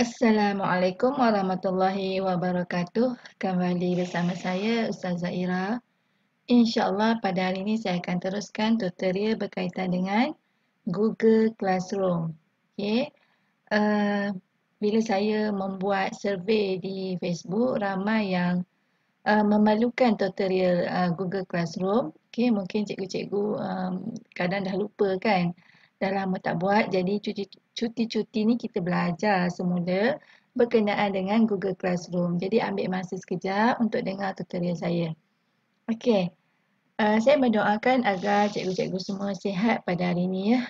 Assalamualaikum warahmatullahi wabarakatuh. Kembali bersama saya Ustazah Ira. InsyaAllah pada hari ini saya akan teruskan tutorial berkaitan dengan Google Classroom. Okay. Bila saya membuat survey di Facebook, ramai yang memerlukan tutorial Google Classroom. Okay, mungkin cikgu-cikgu kadang dah lupa kan. Dah lama tak buat, jadi cuti-cuti ni kita belajar semula berkenaan dengan Google Classroom. Jadi ambil masa sekejap untuk dengar tutorial saya. Okey, saya mendoakan agar cikgu-cikgu semua sihat pada hari ini ya.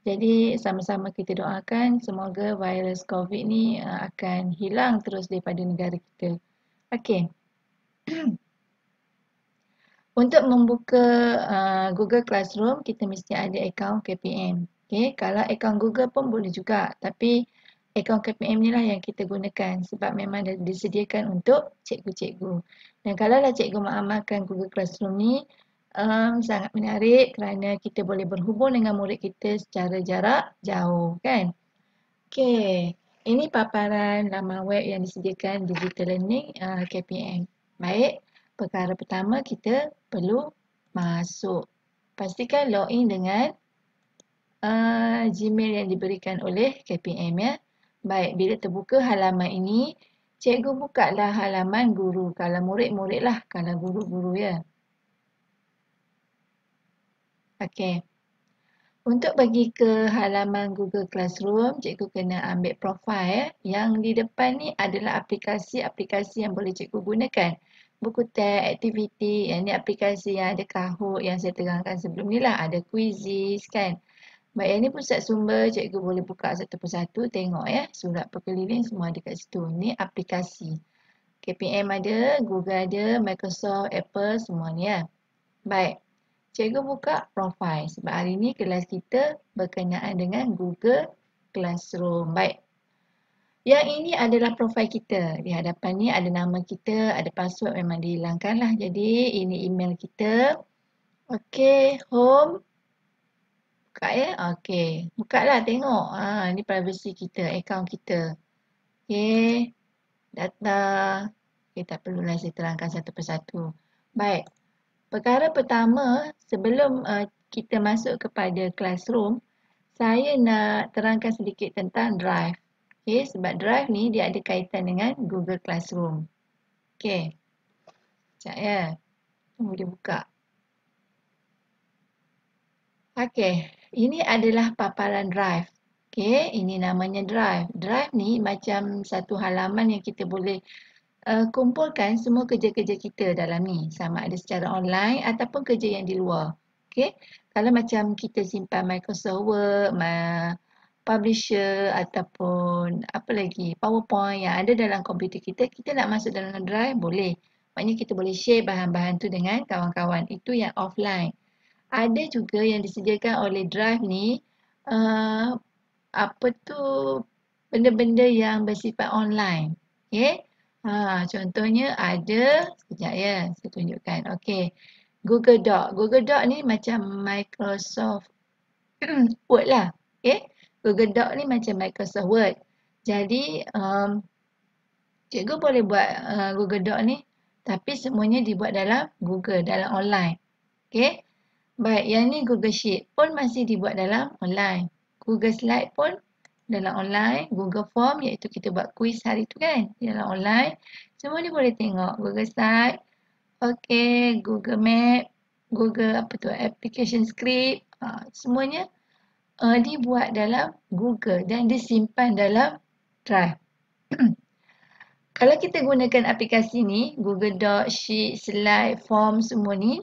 Jadi sama-sama kita doakan semoga virus COVID ni akan hilang terus daripada negara kita. Okey. Untuk membuka Google Classroom, kita mesti ada akaun KPM. Okay, kalau akaun Google pun boleh juga, tapi akaun KPM ni lah yang kita gunakan sebab memang dah disediakan untuk cikgu-cikgu. Dan kalaulah cikgu mengamalkan Google Classroom ni, sangat menarik kerana kita boleh berhubung dengan murid kita secara jarak jauh, kan? Okay, ini paparan laman web yang disediakan Digital Learning KPM. Baik. Perkara pertama kita perlu masuk. Pastikan login dengan Gmail yang diberikan oleh KPM ya. Baik, bila terbuka halaman ini, cikgu bukalah halaman guru. Kalau murid-murid lah, kalau guru-guru ya. Okey. Untuk pergi ke halaman Google Classroom, cikgu kena ambil profil. Yang di depan ni adalah aplikasi-aplikasi yang boleh cikgu gunakan. Buku teks, aktiviti, yang ni aplikasi yang ada Kahoot yang saya terangkan sebelum ni lah. Ada Quizizz kan. Baik, yang ni pusat sumber, cikgu boleh buka satu persatu, tengok ya. Surat berkeliling semua ada kat situ. Ni aplikasi. KPM ada, Google ada, Microsoft, Apple, semua ni ya. Baik. Cikgu buka profil sebab hari ini kelas kita berkenaan dengan Google Classroom. Baik. Yang ini adalah profil kita. Di hadapan ni ada nama kita, ada password memang dihilangkan lah. Jadi ini email kita. Okey, home. Buka ya. Okey. Buka lah tengok. Ini privacy kita, akaun kita. Okey. Data. Okey, tak perlulah saya terangkan satu persatu. Baik. Perkara pertama, sebelum kita masuk kepada classroom, saya nak terangkan sedikit tentang Drive. Okay, sebab Drive ni dia ada kaitan dengan Google Classroom. Okay. Sekejap ya. Tunggu dia buka. Okay, ini adalah paparan Drive. Okay, ini namanya Drive. Drive ni macam satu halaman yang kita boleh kumpulkan semua kerja-kerja kita dalam ni, sama ada secara online ataupun kerja yang di luar. Okey. Kalau macam kita simpan Microsoft Word, Publisher ataupun apa lagi, PowerPoint yang ada dalam komputer kita, kita nak masuk dalam Drive boleh. Maknanya kita boleh share bahan-bahan tu dengan kawan-kawan. Itu yang offline. Ada juga yang disediakan oleh Drive ni apa tu benda-benda yang bersifat online. Okey. Contohnya ada, sekejap ya, saya tunjukkan. Okey, Google Doc. Google Doc ni macam Microsoft Word lah. Okey, Google Doc ni macam Microsoft Word. Jadi, cikgu boleh buat Google Doc ni, tapi semuanya dibuat dalam Google, dalam online. Okey, baik, yang ni Google Sheet pun masih dibuat dalam online. Google Slide pun dalam online, Google Form iaitu kita buat quiz hari tu kan, dalam online. Semua ni boleh tengok Google Slide, okey, Google Map, Google apa tu, application script, semuanya dibuat dalam Google dan disimpan dalam Drive. Kalau kita gunakan aplikasi ni, Google Doc, Sheet, Slide, Form semua ni,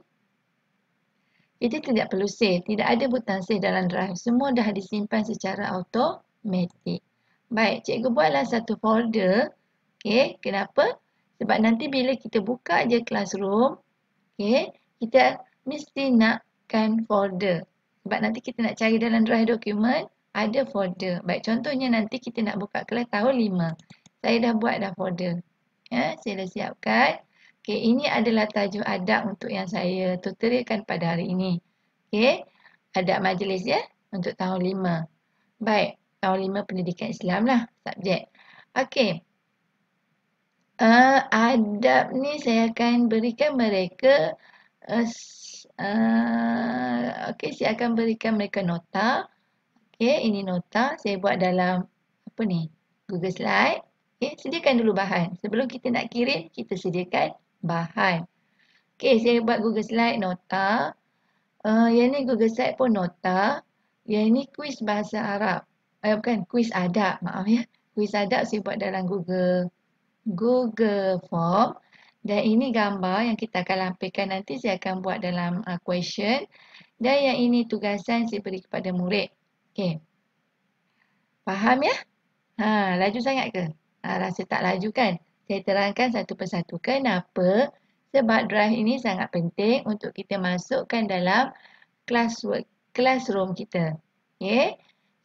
kita tidak perlu save, tidak ada butang save dalam Drive. Semua dah disimpan secara automatik. Baik, cikgu buatlah satu folder. Okey, kenapa? Sebab nanti bila kita buka je classroom, okey, kita mesti nakkan folder. Sebab nanti kita nak cari dalam Drive dokumen, ada folder. Baik, contohnya nanti kita nak buka kelas tahun 5. Saya dah buat dah folder. Ya, saya dah siapkan. Okey, ini adalah tajuk adab untuk yang saya tutorialkan pada hari ini. Okey, adab majlis ya, untuk tahun 5. Baik, tahun 5 pendidikan Islam lah subjek. Okey. Adab ni saya akan berikan mereka okey, saya akan berikan mereka nota. Okey, ini nota saya buat dalam apa ni? Google Slide. Okey, sediakan dulu bahan. Sebelum kita nak kirim, kita sediakan bahan. Okey, saya buat Google Slide nota. Yang ni Google Slide pun nota. Yang ni kuis bahasa Arab. Bukan, kuis adab. Maaf ya. Kuis adab saya buat dalam Google Form. Dan ini gambar yang kita akan lampirkan nanti saya akan buat dalam question. Dan yang ini tugasan saya beri kepada murid. Okey. Faham ya? Laju sangat ke? Rasa tak laju kan? Saya terangkan satu persatu. Kenapa? Sebab drive ini sangat penting untuk kita masukkan dalam classroom kita. Okey?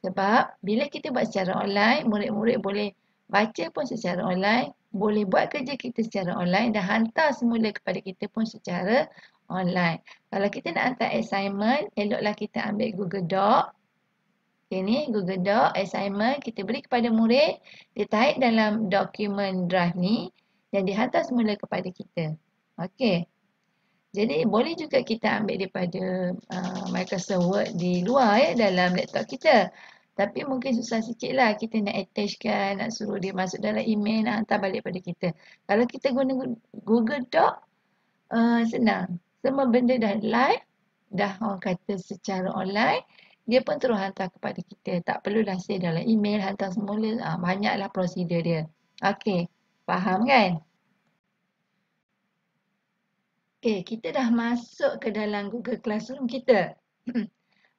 Sebab bila kita buat secara online, murid-murid boleh baca pun secara online, boleh buat kerja kita secara online dan hantar semula kepada kita pun secara online. Kalau kita nak hantar assignment, eloklah kita ambil Google Doc. Okay, ni Google Doc assignment kita beri kepada murid, dia tarik dalam dokumen drive ni dan dihantar semula kepada kita. Okey. Jadi boleh juga kita ambil daripada Microsoft Word di luar ya dalam laptop kita. Tapi mungkin susah sikit lah kita nak attachkan, nak suruh dia masuk dalam email, nak hantar balik pada kita. Kalau kita guna Google Doc, senang. Semua benda dah live, dah orang kata secara online, dia pun terus hantar kepada kita. Tak perlulah save dalam email, hantar semula. Banyaklah prosedur dia. Okey, faham kan? Okey, kita dah masuk ke dalam Google Classroom kita.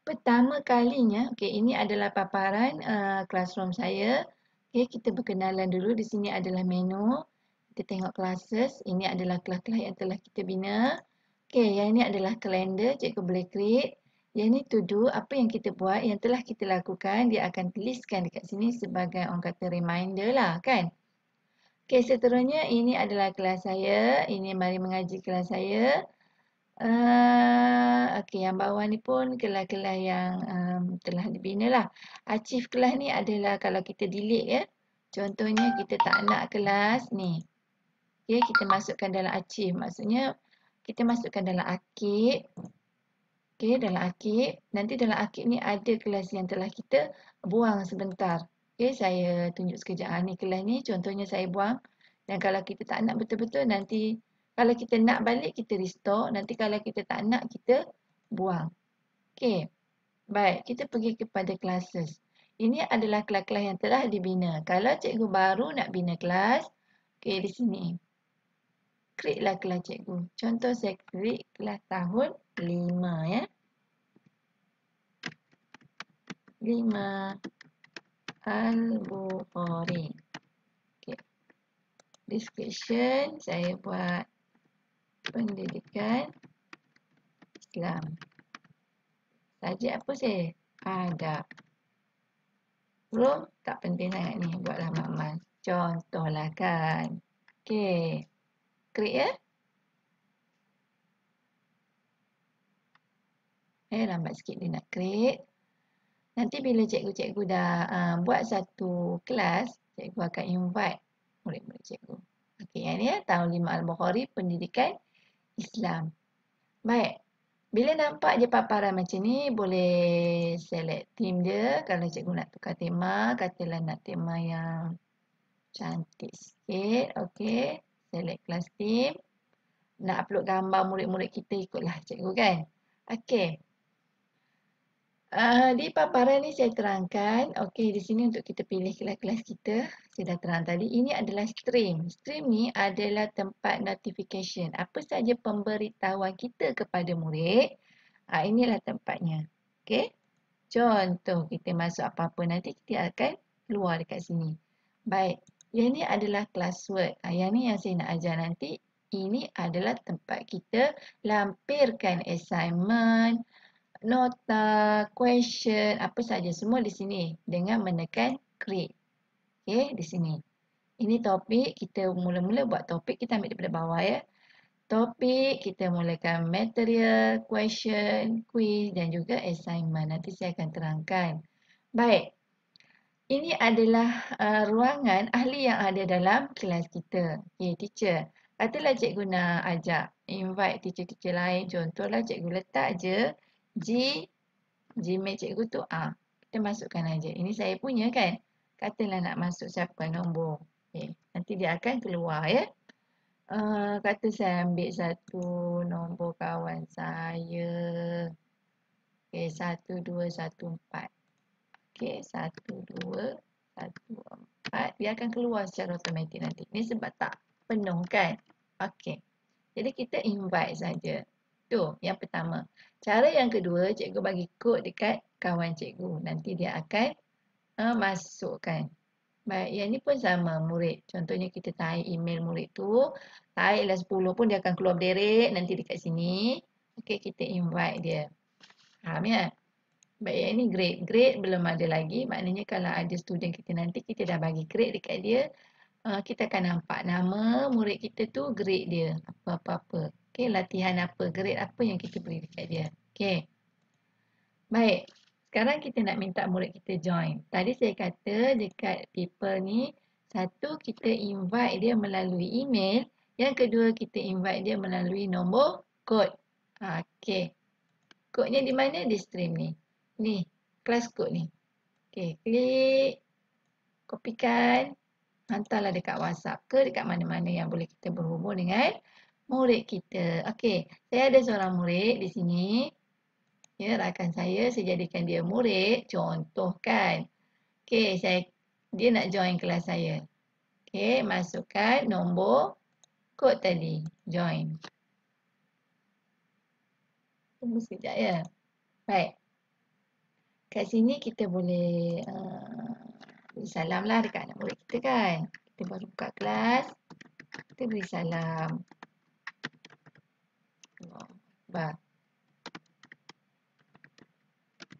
Pertama kalinya, okey, ini adalah paparan classroom saya. Okey, kita berkenalan dulu. Di sini adalah menu. Kita tengok classes. Ini adalah kelas-kelas yang telah kita bina. Okey, yang ini adalah kalender. Cikgu boleh create. Yang ini to do. Apa yang kita buat, yang telah kita lakukan, dia akan tuliskan dekat sini sebagai orang kata reminder lah kan. Okey, seterusnya ini adalah kelas saya. Ini mari mengaji kelas saya. Okey, yang bawah ni pun kelas-kelas yang telah dibina lah. Archive kelas ni adalah kalau kita delete ya. Contohnya kita tak nak kelas ni. Okey, kita masukkan dalam archive. Maksudnya kita masukkan dalam arkib. Okey, dalam arkib. Nanti dalam arkib ni ada kelas yang telah kita buang sebentar. Okey, saya tunjuk sekejap. Ni kelas ni contohnya saya buang. Dan kalau kita tak nak betul-betul nanti kalau kita nak balik, kita restore. Nanti kalau kita tak nak, kita buang. Okey. Baik, kita pergi kepada classes. Ini adalah kelas-kelas yang telah dibina. Kalau cikgu baru nak bina kelas, okey di sini. Create lah kelas cikgu. Contoh saya create kelas tahun 5 ya. 5 Al-Bukhari. Okey. Description saya buat pendidikan Islam. Saja apa saya? Adab. Room tak penting sangat ni. Buatlah makmal. Contohlah kan. Okey. Create ya. Lambat sikit dia nak create. Nanti bila cikgu-cikgu dah buat satu kelas, cikgu akan invite murid-murid cikgu. Okey, yang ni ya. Tahun 5 Al-Bukhari pendidikan Islam. Baik. Bila nampak je paparan macam ni, boleh select theme dia. Kalau cikgu nak tukar tema, katalah nak tema yang cantik sikit. Okey. Select class theme. Nak upload gambar murid-murid kita, ikutlah cikgu kan. Okey. Di paparan ni saya terangkan. Okey, di sini untuk kita pilih kelas-kelas kita. Saya dah terang tadi. Ini adalah stream. Stream ni adalah tempat notification. Apa saja pemberitahuan kita kepada murid. Inilah tempatnya. Okey. Contoh kita masuk apa-apa nanti kita akan keluar dekat sini. Baik. Yang ni adalah classwork. Yang ni yang saya nak ajar nanti. Ini adalah tempat kita lampirkan assignment, nota, question, apa saja semua di sini dengan menekan create. Okey, di sini. Ini topik, kita mula-mula buat topik, kita ambil daripada bawah ya. Topik, kita mulakan material, question, quiz dan juga assignment. Nanti saya akan terangkan. Baik. Ini adalah ruangan ahli yang ada dalam kelas kita. Okay, teacher. Katalah cikgu nak ajak invite teacher-teacher lain. Contohlah cikgu letak je Gmail cikgu tu. Kita masukkan aja. Ini saya punya kan. Katalah nak masuk siapa nombor. Okay. Nanti dia akan keluar ya. Kata saya ambil satu nombor kawan saya. Okay, 1214. Okey, 1214. Dia akan keluar secara automatik nanti. Ini sebab tak penuh kan? Okey. Jadi kita invite saja. Tu yang pertama. Cara yang kedua, cikgu bagi kod dekat kawan cikgu. Nanti dia akan masukkan. Baik, yang ni pun sama murid. Contohnya kita tarik email murid tu. Taiklah 10 pun dia akan keluar berderet nanti dekat sini. Okey, kita invite dia. Faham ya? Baik, yang ini grade. Grade belum ada lagi. Maknanya kalau ada student kita nanti, kita dah bagi grade dekat dia. Kita akan nampak nama murid kita tu, grade dia. Apa-apa-apa. Okay, latihan apa, grade apa yang kita beri dekat dia. Okay. Baik. Sekarang kita nak minta murid kita join. Tadi saya kata dekat paper ni, satu kita invite dia melalui email. Yang kedua kita invite dia melalui nombor kod. Okay. Kodnya di mana? Di stream ni. Ni, kelas kod ni. Okey, klik, kopikan, hantarlah dekat WhatsApp ke dekat mana-mana yang boleh kita berhubung dengan murid kita. Okey, saya ada seorang murid di sini. Ya, rakan saya jadikan dia murid, contohkan. Okey, dia nak join kelas saya. Okey, masukkan nombor kod tadi, join. Tunggu sekejap ya. Baik. Kat sini kita boleh beri salam lah dekat anak murid kita kan. Kita baru buka kelas. Kita beri salam.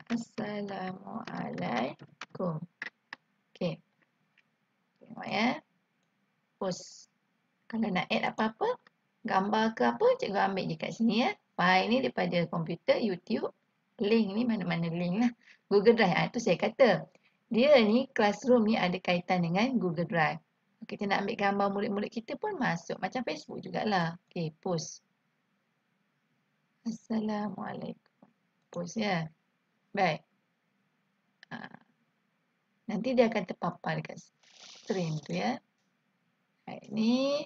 Assalamualaikum. Okey. Tengok ya. Post. Kalau nak add apa-apa, gambar ke apa, cikgu ambil je kat sini ya. File ni daripada komputer, YouTube. Link ni mana-mana link lah. Google Drive. Itu saya kata. Dia ni, classroom ni ada kaitan dengan Google Drive. Kita nak ambil gambar murid-murid kita pun masuk. Macam Facebook jugalah. Okey, post. Assalamualaikum. Post ya. Baik. Nanti dia akan terpapar dekat screen tu ya. Baik, ni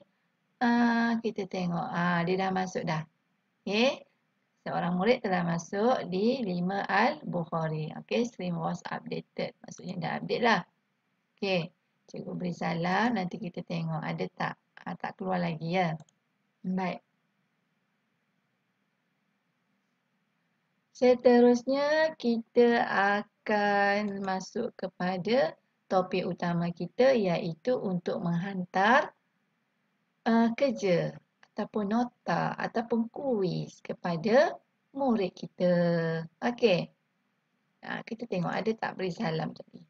kita tengok. Dia dah masuk dah. Okey. Seorang murid telah masuk di 5 Al-Bukhari. Okey, stream was updated. Maksudnya dah update lah. Okey. Cikgu beri salam. Nanti kita tengok ada tak. Tak keluar lagi ya. Baik. Seterusnya kita akan masuk kepada topik utama kita iaitu untuk menghantar kerja ataupun nota ataupun kuis kepada murid kita. Okey. Kita tengok ada tak beri salam tadi.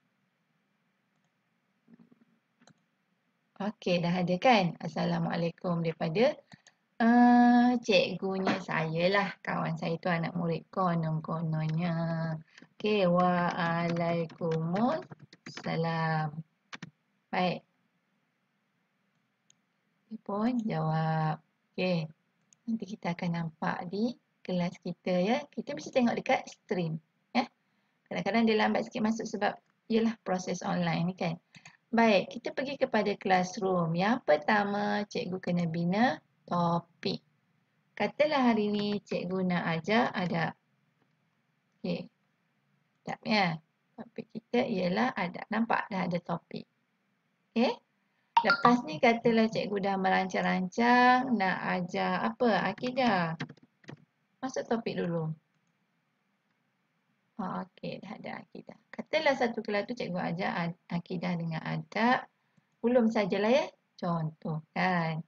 Okey, dah ada kan? Assalamualaikum daripada cikgunya saya lah. Kawan saya tu anak murid konon-kononnya. Okey, waalaikumsalam. Baik. Dia pun jawab. Okey. Nanti kita akan nampak di kelas kita ya. Kita mesti tengok dekat stream. Ya. Kadang-kadang dia lambat sikit masuk sebab ialah proses online ni kan. Baik, kita pergi kepada classroom. Yang pertama, cikgu kena bina topik. Katalah hari ni cikgu nak ajar adab. Okey. Adab ya. Topik kita ialah adab. Nampak dah ada topik. Okey. Lepas ni katalah cikgu dah merancang-rancang nak ajar apa? Akidah. Masuk topik dulu. Okey, dah ada akidah. Katalah satu kelas tu cikgu ajar akidah dengan adab. Belum sajalah ya. Contoh kan.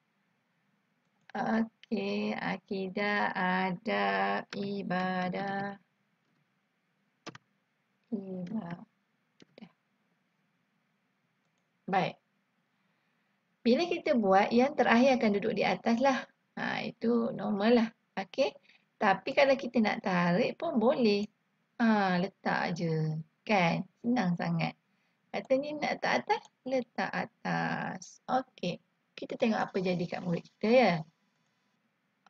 Okey, akidah, adab, ibadah. Baik. Bila kita buat, yang terakhir akan duduk di atas lah. Itu normal lah. Okey. Tapi kalau kita nak tarik pun boleh. Letak je. Kan? Senang sangat. Katanya nak letak atas, letak atas. Okey. Kita tengok apa jadi kat murid kita ya.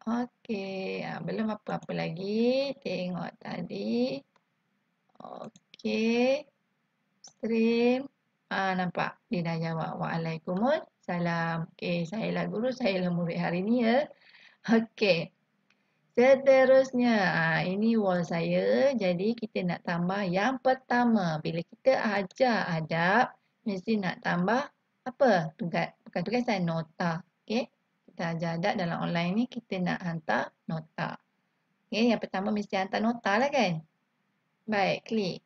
Okey, belum apa-apa lagi. Tengok tadi. Okey. Stream. Nampak? Dia dah jawab. Waalaikumsalam. Okey, saya lah guru, saya lah murid hari ni ya. Okey. Seterusnya, ini wall saya. Jadi kita nak tambah yang pertama. Bila kita ajar adab, mesti nak tambah apa? Bukan tugasan, nota. Okey. Kita ajar adab dalam online ni, kita nak hantar nota. Okey, yang pertama mesti hantar nota lah kan? Baik, klik.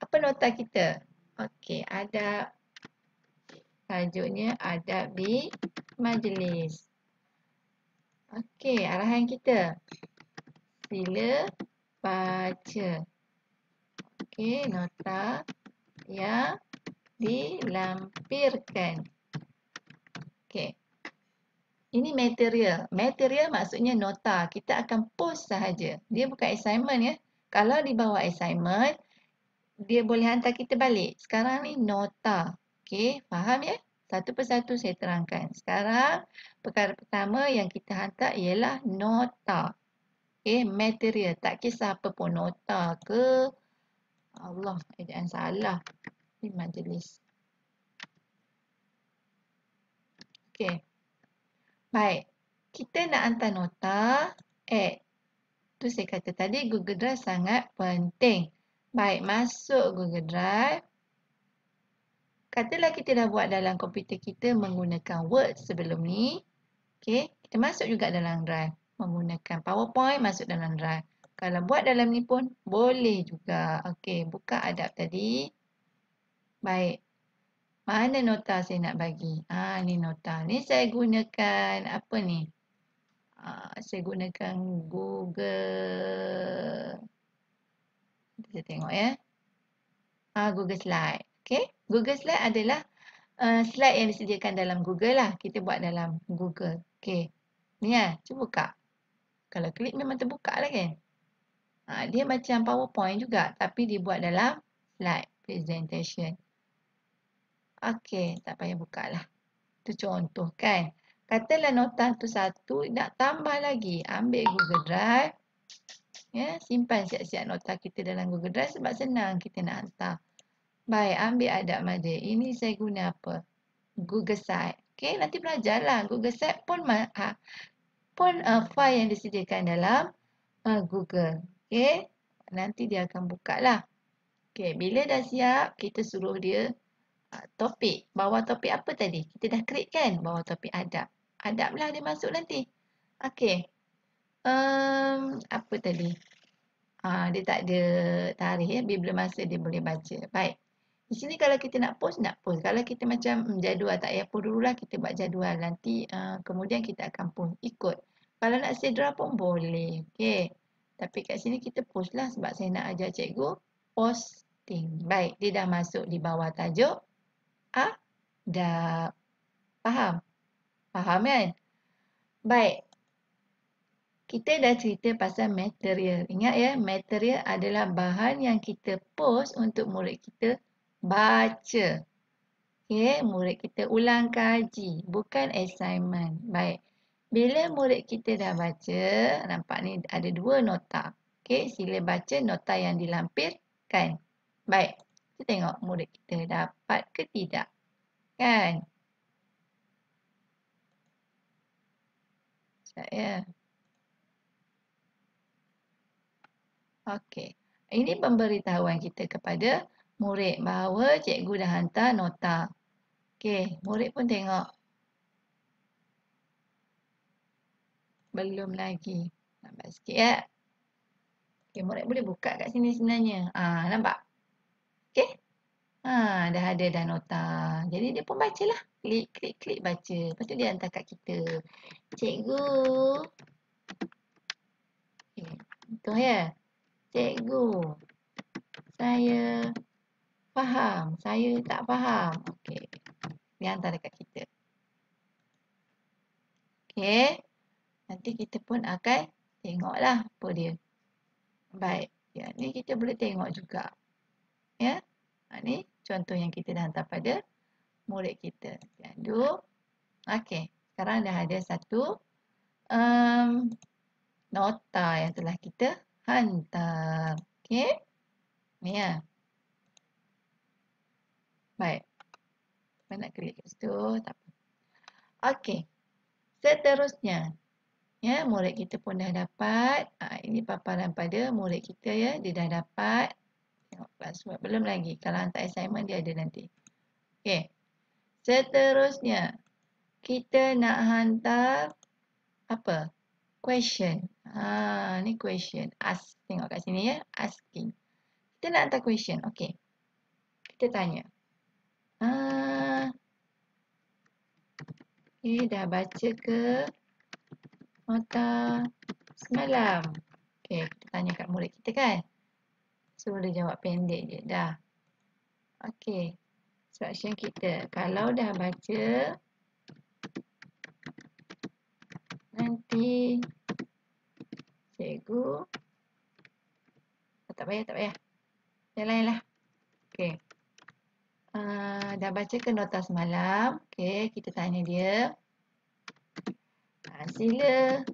Apa nota kita? Okey, adab. Tajuknya adab di majlis. Okey, arahan kita. Sila baca. Okey, nota yang dilampirkan. Okey. Ini material. Material maksudnya nota. Kita akan post sahaja. Dia bukan assignment ya. Kalau di bawah assignment, dia boleh hantar kita balik. Sekarang ni nota. Okey, faham ya? Satu persatu saya terangkan. Sekarang, perkara pertama yang kita hantar ialah nota. Okey, material. Tak kisah apa pun nota ke. Allah, ejaan salah. Di majlis. Okey. Baik. Kita nak hantar nota. Tu saya kata tadi Google Drive sangat penting. Baik, masuk Google Drive. Katalah kita dah buat dalam komputer kita menggunakan Word sebelum ni. Okey, kita masuk juga dalam Drive. Menggunakan PowerPoint, masuk dalam Drive. Kalau buat dalam ni pun boleh juga. Okey, buka adab tadi. Baik. Mana nota saya nak bagi? Ni nota. Ni saya gunakan apa ni? Saya gunakan Google. Kita tengok ya. Google Slide. Okey. Google Slide adalah slide yang disediakan dalam Google lah. Kita buat dalam Google. Okey. Ni ya. Cuba buka. Kalau klik memang terbuka lah kan. Dia macam PowerPoint juga. Tapi dibuat dalam slide presentation. Okey. Tak payah buka lah. Itu contoh kan. Katalah nota tu satu. Nak tambah lagi. Ambil Google Drive. Ya, simpan siap-siap nota kita dalam Google Drive sebab senang kita nak hantar. Baik, ambil adab majlis. Ini saya guna apa? Google Site. Okey, nanti belajarlah. Google Site pun file yang disediakan dalam Google. Okey, nanti dia akan buka lah. Okey, bila dah siap, kita suruh dia topik. Bawah topik apa tadi? Kita dah create kan? Bawah topik adab. Adab lah dia masuk nanti. Okey. Apa tadi? Dia tak ada tarikh ya. Bila masa dia boleh baca. Baik. Di sini kalau kita nak post, nak post. Kalau kita macam jadual, tak payah post dululah. Kita buat jadual. Nanti kemudian kita akan post. Ikut. Kalau nak sedra pun boleh. Okey. Tapi kat sini kita post lah. Sebab saya nak ajar cikgu posting. Baik. Dia dah masuk di bawah tajuk adab. Faham? Faham kan? Baik. Kita dah cerita pasal material. Ingat ya, material adalah bahan yang kita post untuk murid kita baca. Okey, murid kita ulang kaji, bukan assignment. Baik. Bila murid kita dah baca, nampak ni ada dua nota. Okey, sila baca nota yang dilampirkan. Baik. Kita tengok murid kita dapat ke tidak. Kan? Sekejap ya. Okey. Ini pemberitahuan kita kepada murid bahawa cikgu dah hantar nota. Okey, murid pun tengok. Belum lagi. Lambat sikit ya. Okey, murid boleh buka kat sini sebenarnya. Nampak? Okey. Dah ada dah nota. Jadi dia pun bacalah. Klik, klik, klik baca. Lepas tu dia hantar kat kita. Cikgu. Okey, betul ya? Cikgu. Saya faham. Saya tak faham. Okey. Dia hantar dekat kita. Okey. Nanti kita pun akan tengoklah apa dia. Baik. Ya, ni kita boleh tengok juga. Ya. Ni contoh yang kita dah hantar pada murid kita. Aduh. Okey, sekarang dah ada satu nota yang telah kita hantar. Okey. Ni ya. Baik. Mana nak klik kat situ? Tak apa. Okey. Seterusnya. Ya, murid kita pun dah dapat. Ini paparan pada murid kita ya. Dia dah dapat. Tengok password. Belum lagi. Kalau hantar assignment dia ada nanti. Okey. Seterusnya. Kita nak hantar apa? Question. Ni question. Tengok kat sini ya. Asking. Kita nak hantar question. Okey. Kita tanya. Okey, dah baca ke nota semalam? Okey, kita tanya kat murid kita kan. Suruh dia jawab pendek je. Dah. Okey. Instruction kita. Kalau dah baca, nanti cikgu. Tak payah. Yang lain lah. Okey. Dah baca ke nota semalam? Okey, kita tanya dia. Sila.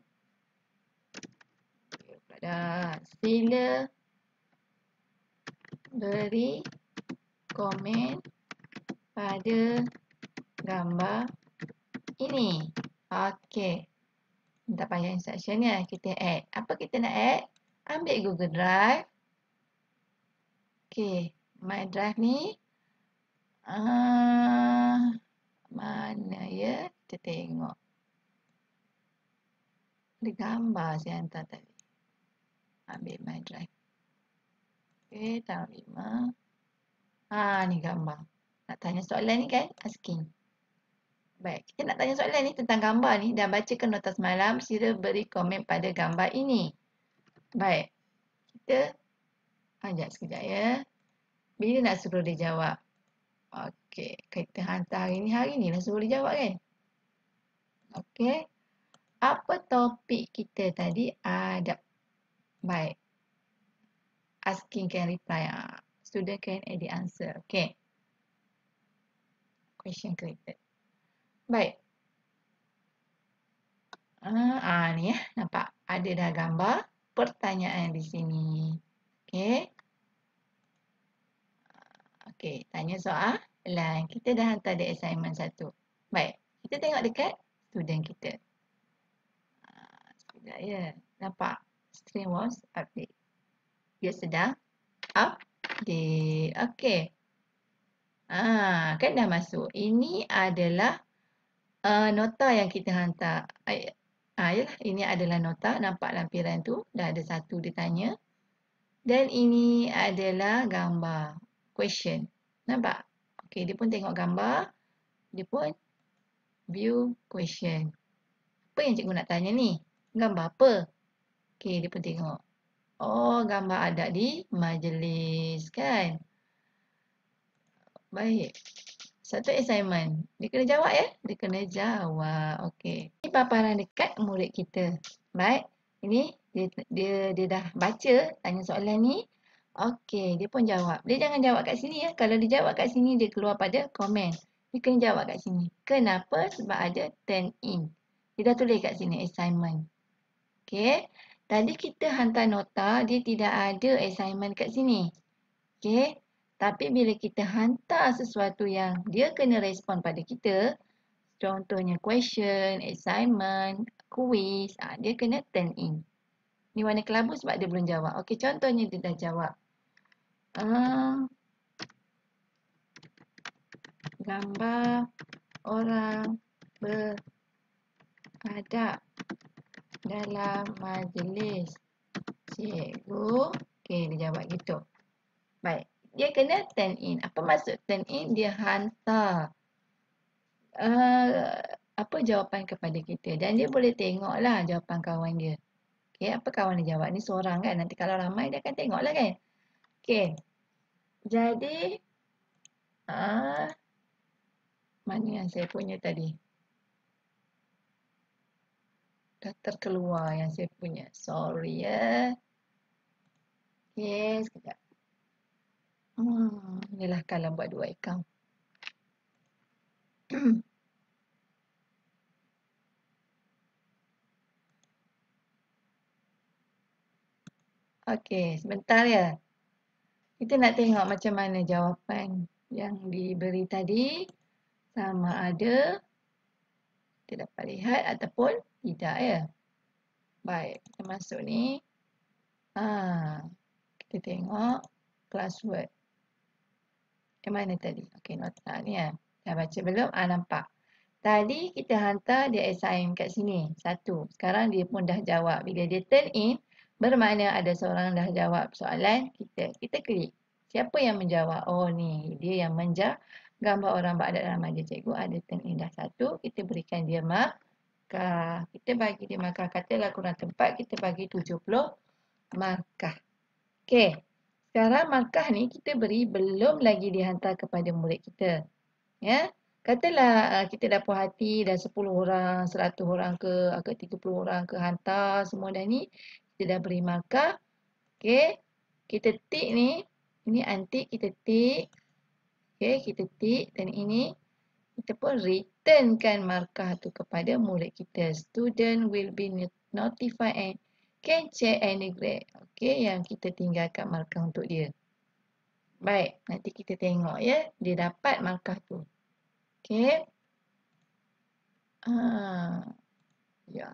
Sila beri komen pada gambar ini. Okey. Tak payah instructionnya. Kita add. Apa kita nak add? Ambil Google Drive. Okey. My Drive ni. Mana ya? Kita tengok. Ada gambar saya hantar tadi. Ambil My Drive. Okey. Tahun 5. Ni gambar. Nak tanya soalan ni kan? Asking. Baik, kita nak tanya soalan ni tentang gambar ni. Dah baca ke nota semalam? Sila beri komen pada gambar ini. Baik. Kita ajak sekejap ya. Bila nak suruh dia jawab? Okey, kita hantar hari ni lah suruh dia jawab kan? Okey. Apa topik kita tadi? Adab. Baik. Asking can reply. Student can edit answer. Okey. Question created. Baik. Ni ya. Nampak? Ada dah gambar pertanyaan di sini. Okey. Okey. Tanya soalan. Kita dah hantar dia assignment 1. Baik. Kita tengok dekat student kita. Sekejap ya. Nampak? Stream was update. Dia sedang update. Okey. Kan dah masuk. Ini adalah nota yang kita hantar. Yalah, ini adalah nota. Nampak lampiran tu. Dah ada satu dia tanya. Dan ini adalah gambar. Question. Nampak? Okey, dia pun tengok gambar. Dia pun view question. Apa yang cikgu nak tanya ni? Gambar apa? Okey, dia pun tengok. Oh, gambar adat di majlis kan? Baik. Satu assignment. Dia kena jawab ya? Dia kena jawab. Okey. Ini paparan dekat murid kita. Baik. Ini dia dah baca tanya soalan ni. Okey, dia pun jawab. Dia jangan jawab kat sini ya. Kalau dia jawab kat sini dia keluar pada komen. Dia kena jawab kat sini. Kenapa? Sebab ada turn in. Dia dah tulis kat sini assignment. Okey. Tadi kita hantar nota, dia tidak ada assignment kat sini. Okey. Tapi bila kita hantar sesuatu yang dia kena respon pada kita, contohnya question, assignment, quiz, dia kena turn in. Ni warna kelabu sebab dia belum jawab. Okey, contohnya dia dah jawab. Gambar orang beradab dalam majlis cikgu. Okey, dia jawab gitu. Baik. Dia kena turn in. Apa maksud turn in? Dia hantar apa jawapan kepada kita. Dan dia boleh tengoklah jawapan kawan dia. Okey, apa kawan dia jawab? Ni seorang kan. Nanti kalau ramai dia akan tengoklah kan. Okey. Jadi mana yang saya punya tadi? Dah terkeluar yang saya punya. Sorry ya. Okey, sekejap. Inilah kalau buat 2 akaun. Okey, sebentar ya. Kita nak tengok macam mana jawapan yang diberi tadi. Sama ada kita dapat lihat ataupun tidak ya. Baik, kita masuk ni. Kita tengok classword. Yang mana tadi? Okey, nota ni ya. Dah baca belum? Nampak. Tadi kita hantar dia assign kat sini. 1. Sekarang dia pun dah jawab. Bila dia turn in, bermakna ada seorang dah jawab soalan kita. Kita klik. Siapa yang menjawab? Oh ni, dia yang menjawab. Gambar orang berada dalam majlis cikgu ada turn in dah 1. Kita berikan dia markah. Kita bagi dia markah. Katalah kurang tempat, kita bagi 70 markah. Okey. Sekarang markah ni kita beri belum lagi dihantar kepada murid kita. Ya. Katalah kita dah puas hati dah 10 orang, 100 orang ke, agak 30 orang ke hantar semua dah ni. Kita dah beri markah. Okey. Kita tik ni. Ini untick kita tik. Okey, kita tik dan ini kita pun returnkan markah tu kepada murid kita. Student will be notified and can check any grade. Okey, yang kita tinggalkan markah untuk dia. Baik, nanti kita tengok ya, dia dapat markah tu. Okey. Ya,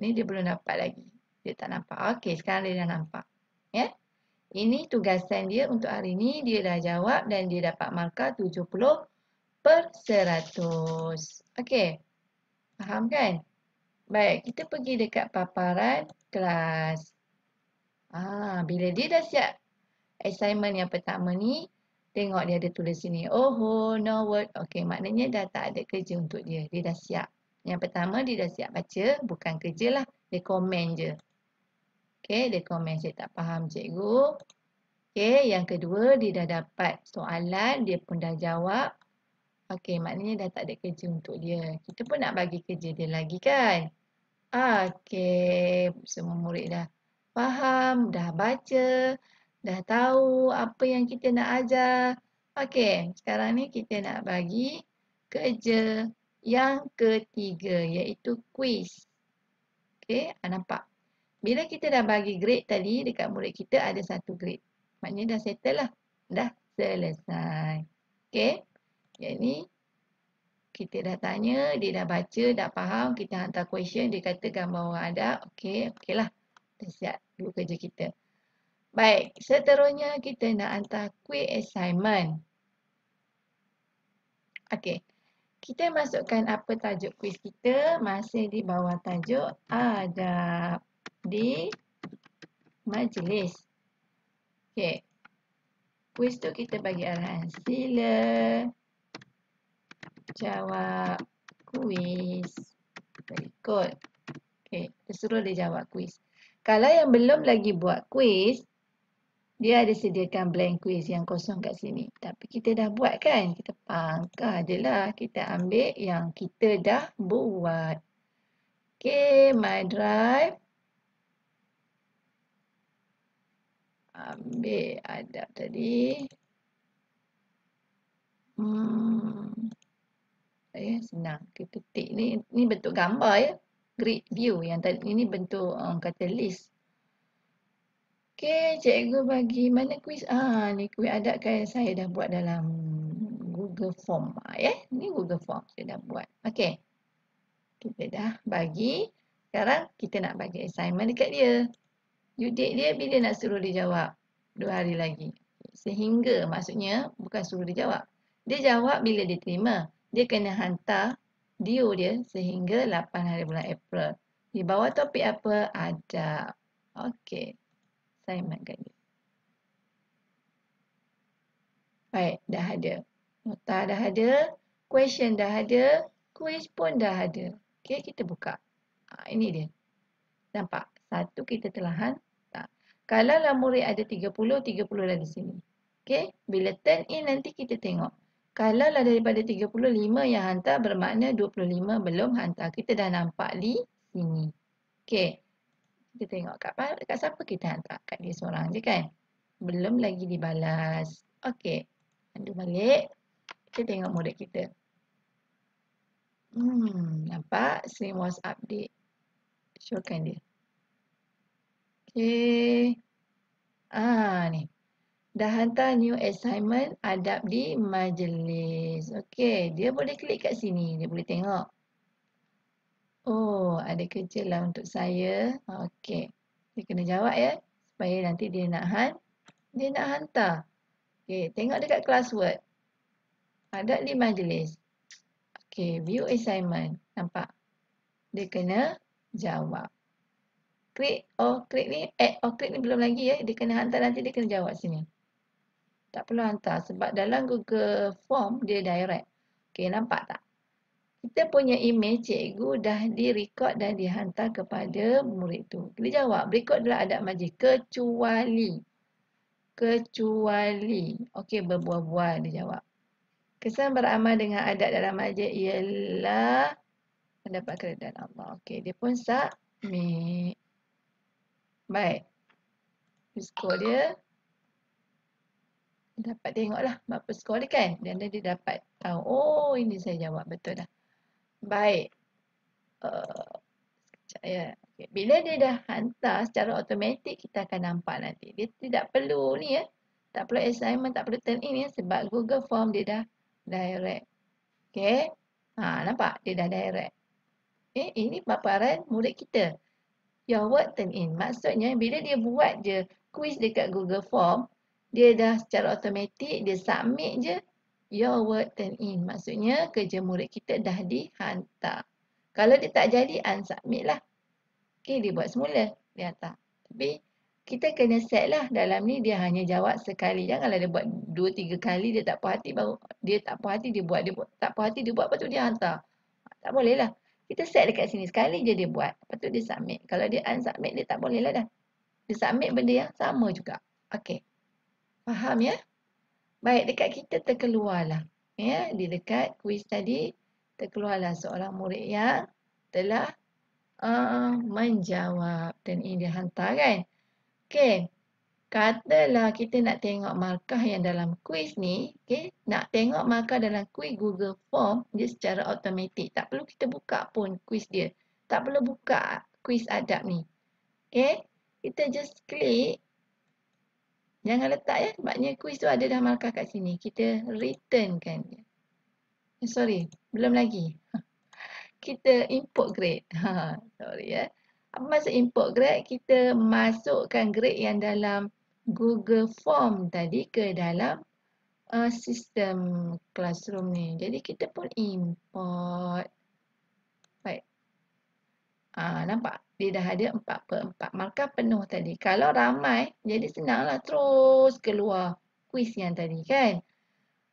ni dia belum dapat lagi. Dia tak nampak. Okey, sekarang dia dah nampak. Ya. Ini tugasan dia untuk hari ni. Dia dah jawab dan dia dapat markah 70/100. Okey. Faham kan? Baik, kita pergi dekat paparan kelas. Bila dia dah siap assignment yang pertama ni, tengok dia ada tulis sini. Oh, no word. Okey, maknanya dah tak ada kerja untuk dia. Dia dah siap. Yang pertama dia dah siap baca, bukan kerja lah. Dia komen je. Okey, dia komen saya tak faham cikgu. Okey, yang kedua dia dah dapat soalan, dia pun dah jawab. Okey, maknanya dah tak ada kerja untuk dia. Kita pun nak bagi kerja dia lagi kan? Okey, semua murid dah faham, dah baca, dah tahu apa yang kita nak ajar. Okey, sekarang ni kita nak bagi kerja yang ketiga iaitu kuis. Okey, nampak? Bila kita dah bagi grade tadi dekat murid kita ada 1 grade. Maknanya dah settle lah. Dah selesai. Okey. Yang ni kita dah tanya, dia dah baca, dah faham, kita hantar question, dia kata gambar orang ada. Okey, okeylah. Dah siap dulu kerja kita. Baik, seterusnya kita nak hantar quiz assignment. Okey. Kita masukkan apa tajuk kuis kita, masih di bawah tajuk adab di majlis. Okey. Kuis tu kita bagi arahan. Sila jawab kuis. Berikut. Okey, kita suruh dia jawab kuis. Kalau yang belum lagi buat kuis, dia ada sediakan blank kuis yang kosong kat sini. Tapi kita dah buat kan? Kita pangkah je lah. Kita ambil yang kita dah buat. Okey, my drive. Ambil adab tadi. Senang. Kita tik ni bentuk gambar ya. Grid view yang tadi ini bentuk kata list. Okey, cikgu bagi mana kuis? Ni kuis adab kan saya dah buat dalam Google Form. Ni Google Form saya dah buat. Okey. Kita dah bagi. Sekarang kita nak bagi assignment dekat dia. Due date dia bila nak suruh dia jawab? 2 hari lagi. Sehingga maksudnya bukan suruh dia jawab. Dia jawab bila dia terima. Dia kena hantar due dia sehingga 8 hari bulan April. Di bawah topik apa? Adab. Okey. Assignment kat dia. Baik, dah ada. Nota dah ada. Question dah ada. Quiz pun dah ada. Okey, kita buka. Ini dia. Nampak? 1 kita telah hantar. Kalau lah murid ada 30, 30 dah di sini. Okey, bila turn in nanti kita tengok. Kalau lah daripada 35 yang hantar bermakna 25 belum hantar. Kita dah nampak di sini. Okey. Kita tengok kat siapa kita hantar. Kat dia seorang je kan. belum lagi dibalas. Okey. Undo balik. Kita tengok murid kita. Nampak? Stream was update. Showkan dia. Okey. Ni. Dah hantar new assignment adab di majlis. Okey, dia boleh klik kat sini. Dia boleh tengok. Oh, ada kerja lah untuk saya. Okey. Dia kena jawab ya. Supaya nanti dia nak hantar. Okey, tengok dekat classwork. Adab di majlis. Okey, view assignment. Nampak? Dia kena jawab. Klik ni, klik ni belum lagi ya. Dia kena hantar nanti dia kena jawab sini. Tak perlu hantar sebab dalam Google Form dia direct. Okey, nampak tak? Kita punya email cikgu dah direkod dan dihantar kepada murid tu. Dia jawab, berikut adalah adab majlis kecuali. Okey, berbual-bual dia jawab. Kesan beramal dengan adab dalam majlis ialah mendapat keredaan Allah. Okey, dia pun submit. Baik. Skor dia. Dapat tengoklah berapa skor dia kan. Dan dia dapat tahu. Oh, ini saya jawab. Betul dah. Baik. Sekejap ya. Okay. Bila dia dah hantar secara automatik, kita akan nampak nanti. Dia tidak perlu ni ya. Tak perlu assignment, tak perlu turn in ya. Sebab Google Form dia dah direct. Okay. Nampak? Dia dah direct. Ini paparan murid kita. Your work turn in. Maksudnya bila dia buat je quiz dekat Google Form, dia dah secara automatik, dia submit je, your work turn in. Maksudnya kerja murid kita dah dihantar. Kalau dia tak jadi, unsubmit lah. Okay, dia buat semula, dia hantar. Tapi kita kena set lah dalam ni dia hanya jawab sekali. Janganlah dia buat 2-3 kali, dia tak puas hati baru dia tak puas hati dia buat, tak puas hati dia buat, lepas tu dia hantar. Tak boleh lah. Kita set dekat sini. Sekali je dia buat. Lepas tu dia submit. Kalau dia unsubmit, dia tak boleh lah dah. Dia submit benda yang sama juga. Okey. Faham ya? Baik, dekat kita terkeluarlah. Ya, di dekat kuis tadi, terkeluarlah seorang murid yang telah menjawab. Dan ini dia hantar kan? Okey. Katalah kita nak tengok markah yang dalam kuis ni, okay? Nak tengok markah dalam kuis Google Form, dia secara automatik. Tak perlu kita buka pun kuis dia. Tak perlu buka kuis adab ni. Okay? Kita just klik. Jangan letak ya, sebabnya kuis tu ada dah markah kat sini. Kita returnkan dia. Sorry, belum lagi. Kita import grade. Sorry ya. Apa maksud import grade? Kita masukkan grade yang dalam Google Form tadi ke dalam sistem classroom ni. Jadi kita pun import. Baik. Nampak? Dia dah ada 4/4. Markah penuh tadi. Kalau ramai, jadi senanglah terus keluar kuis yang tadi kan.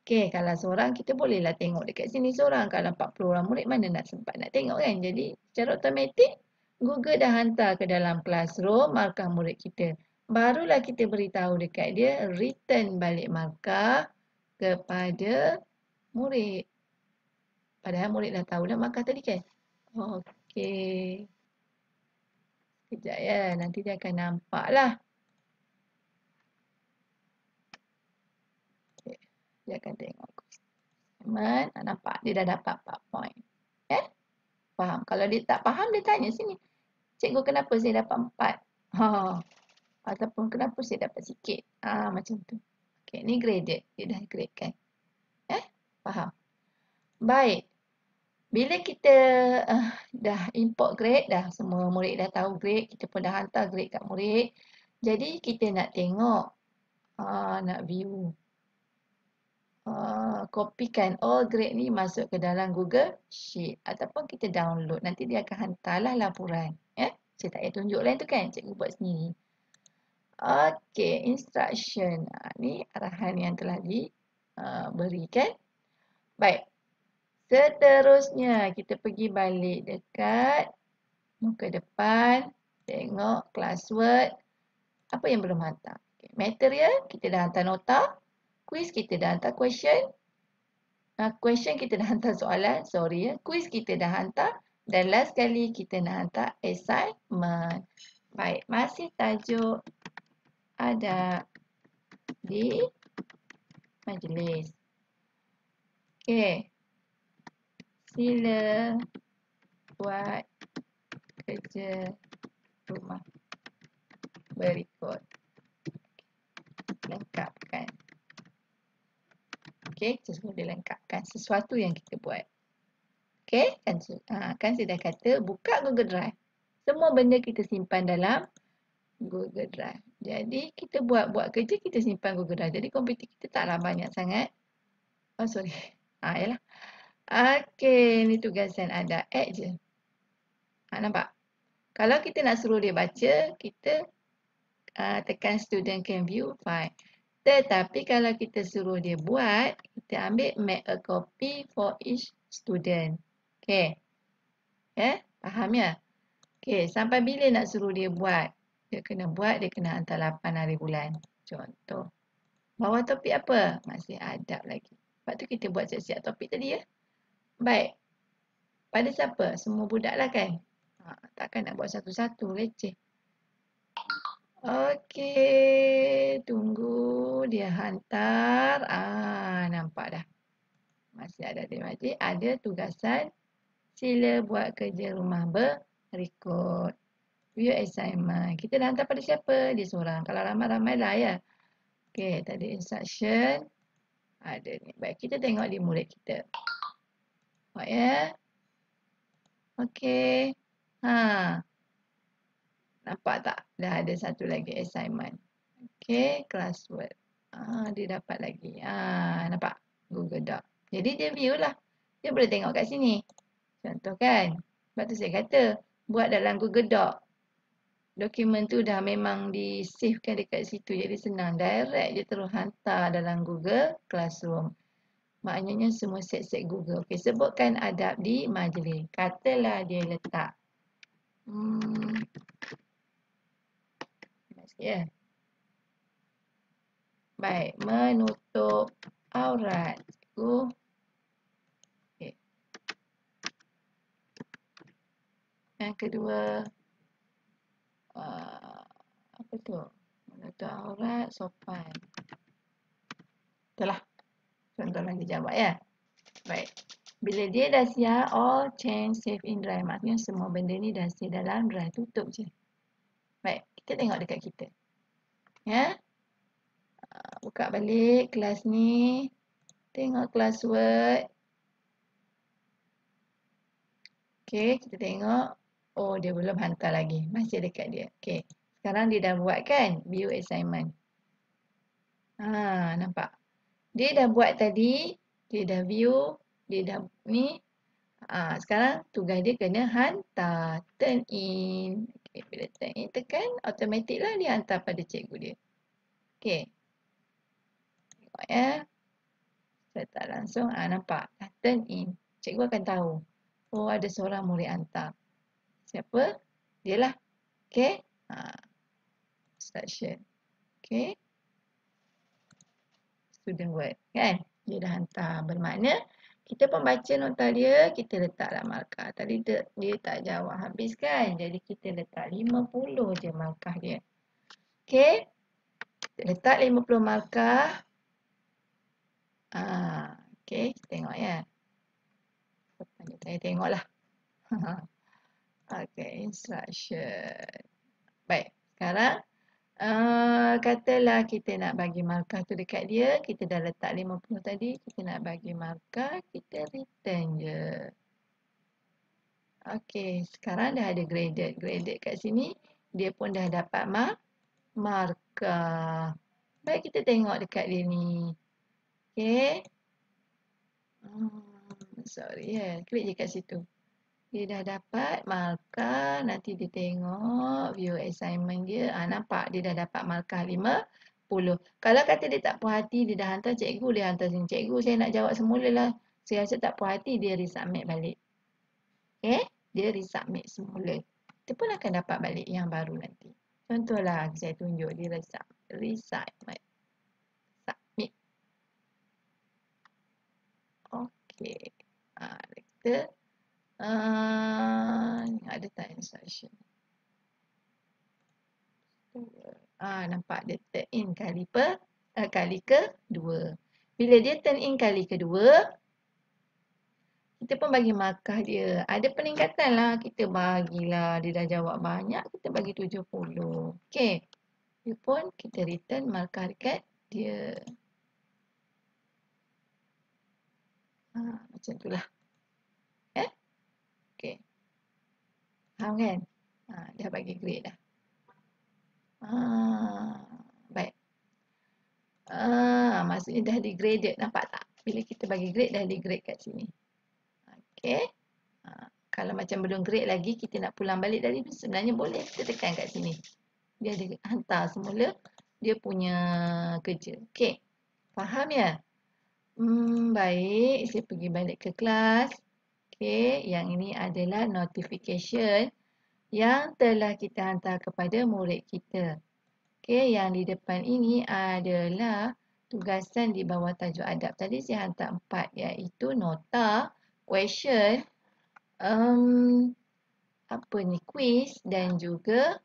Okey, kalau seorang kita bolehlah tengok dekat sini seorang. Kalau 40 orang murid mana nak sempat nak tengok kan. Jadi secara automatik Google dah hantar ke dalam classroom markah murid kita. Barulah kita beritahu dekat dia return balik markah kepada murid. Padahal murid dah tahu dah markah tadi kan. Okey. Sekejap ya, nanti dia akan nampak lah. Okay. Dia akan tengok. Nampak, dia dah dapat 4 point. Faham? Kalau dia tak faham, dia tanya sini. Cikgu, kenapa saya dapat 4? Ataupun kenapa saya dapat sikit? Macam tu. Okay, ni graded. Dia dah grade kan. Faham? Baik. Bila kita dah import grade, dah semua murid dah tahu grade, kita pun dah hantar grade kat murid. Jadi kita nak tengok, nak view. Kopikan all grade ni masuk ke dalam Google Sheet. Ataupun kita download. Nanti dia akan hantarlah laporan. Saya tak payah tunjuk lain tu kan. Cikgu buat sendiri. Okey, instruction. Ni arahan yang telah diberikan. Baik. Seterusnya, kita pergi balik dekat muka depan. Tengok classwork. Apa yang belum hantar? Okay. Material, kita dah hantar nota. Quiz, kita dah hantar question. Question, kita dah hantar soalan. Sorry ya. Quiz, kita dah hantar. Dan last kali, kita nak hantar assignment. Baik, masih tajuk adab. di majlis. Okey. Sila buat kerja rumah berikut. Lengkapkan. Okey, kita suruh dia lengkapkan sesuatu yang kita buat. Okey, kan saya dah kata buka Google Drive. Semua benda kita simpan dalam Google Drive. Jadi kita buat kerja, kita simpan Google Drive. Jadi komputer kita taklah banyak sangat. Oh sorry. Yalah. Okey, ni tugasan ada. Add je. Nampak? Kalau kita nak suruh dia baca, kita tekan student can view file. Tetapi kalau kita suruh dia buat, kita ambil make a copy for each student. Okey. Faham ya? Okey, sampai bila nak suruh dia buat? Dia kena buat, dia kena hantar 8 hari bulan. Contoh. Bawah topik apa? Masih adab lagi. Lepas tu kita buat siap-siap topik tadi ya. Baik. Pada siapa? Semua budak lah kan? Takkan nak buat satu-satu, leceh. Okey, tunggu dia hantar. Nampak dah. Masih ada di majlis. Ada tugasan. Sila buat kerja rumah berikut. View assignment. Kita dah hantar pada siapa? Dia seorang. Kalau ramai-ramai lah ya. Okey, tadi instruction. Ada ni. Baik, kita tengok di murid kita. Nampak ya? Okey. Nampak tak? Dah ada satu lagi assignment. Okey, classwork. Dia dapat lagi. Nampak? Google Doc. Jadi dia view lah. Dia boleh tengok kat sini. Contoh kan? Sebab tu saya kata, buat dalam Google Doc. Dokumen tu dah memang di-savekan dekat situ. Jadi senang. Direct je terus hantar dalam Google Classroom. Maknanya semua set-set Google. Okey, sebutkan adab di majlis. Katalah dia letak. Ya. Baik, menutup aurat. Cikgu. Okay. Yang kedua, apa tu? Menutup aurat, sopan. Itulah. Contoh lagi jawab ya. Baik. Bila dia dah siap, all change save in drive. Maksudnya semua benda ni dah save dalam drive. Tutup je. Baik, kita tengok dekat kita. Ya. Buka balik kelas ni. Tengok classwork. Okey, kita tengok. Oh, dia belum hantar lagi. Masih dekat dia. Okey. Sekarang dia dah buat kan? View assignment. Nampak? Dia dah buat tadi. Dia dah view. Dia dah ni. Sekarang tugas dia kena hantar. Turn in. Okay, bila turn in tekan. Automatik lah dia hantar pada cikgu dia. Okey. Tengok ya. Saya tak langsung. Nampak? Dah turn in. Cikgu akan tahu. Oh, ada seorang murid hantar. Siapa? Dia lah. Okey. Instruction. Okey. Student word. Kan? Dia dah hantar. Bermakna kita pun baca nota dia. Kita letaklah markah. Tadi dia tak jawab habis kan? Jadi kita letak 50 je markah dia. Okey. Kita letak 50 markah. Okey. Kita tengok ya. Saya tengoklah. Okey. Instruction. Baik. Sekarang. Katalah kita nak bagi markah tu dekat dia. Kita dah letak 50 tadi. Kita nak bagi markah. Kita return je. Okey. Sekarang dah ada graded. Graded kat sini. Dia pun dah dapat markah. Baik, kita tengok dekat dia ni. Okey. Sorry ya. Klik je kat situ. Dia dah dapat markah. Nanti dia tengok view assignment dia. Nampak dia dah dapat markah 50. Kalau kata dia tak puas hati, dia dah hantar cikgu, dia hantar sini. Cikgu, saya nak jawab semula lah. Saya rasa tak puas hati, dia resubmit balik. Okay? Dia resubmit semula. Dia pun akan dapat balik yang baru nanti. Contohlah, saya tunjuk dia resubmit. Submit. Okay. Kita ada tak instruction? Nampak dia turn in kali kali kedua. Bila dia turn in kali kedua, kita pun bagi markah dia. Ada peningkatan lah. Kita bagilah. Dia dah jawab banyak. Kita bagi 70. Okey. Dia pun kita return markah dekat dia. Macam tu lah. Okey. Faham kan? Dah bagi grade dah. Baik. Maksudnya dah degraded. Nampak tak? Bila kita bagi grade, dah degrade kat sini. Okey. Kalau macam belum grade lagi, kita nak pulang balik dari ni, sebenarnya boleh. Kita tekan kat sini. Dia ada hantar semula dia punya kerja. Okey. Faham ya? Baik. Saya pergi balik ke kelas. Okey. Yang ini adalah notification yang telah kita hantar kepada murid kita. Okey. Yang di depan ini adalah tugasan di bawah tajuk adab. Tadi saya hantar 4, iaitu nota, question, quiz dan juga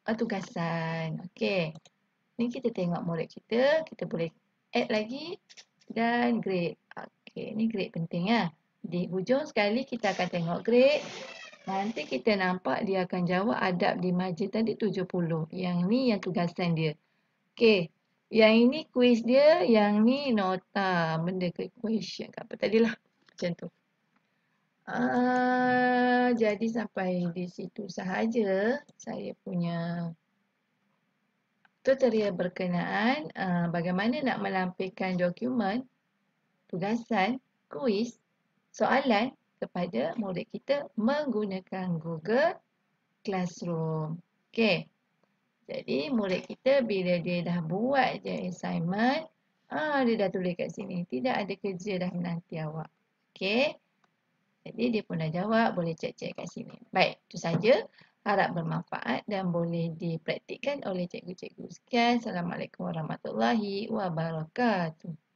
tugasan. Okey. Ni kita tengok murid kita. Kita boleh add lagi dan grade. Okey. Ni grade penting ya. Di hujung sekali kita akan tengok grade. Nanti kita nampak dia akan jawab adab di majlis tadi 70. Yang ni yang tugasan dia. Okey. Yang ini quiz dia. Yang ni nota. Benda ke question ke apa tadilah. Macam tu. Jadi sampai di situ sahaja saya punya tutorial berkenaan bagaimana nak melampirkan dokumen, tugasan, kuis, soalan kepada murid kita menggunakan Google Classroom. Okey. Jadi murid kita bila dia dah buat je assignment, dia dah tulis kat sini. Tidak ada kerja dah menanti awak. Okey. Jadi dia pun dah jawab, boleh cek-cek kat sini. Baik, itu saja. Harap bermanfaat dan boleh dipraktikkan oleh cikgu-cikgu. Sekian. Assalamualaikum warahmatullahi wabarakatuh.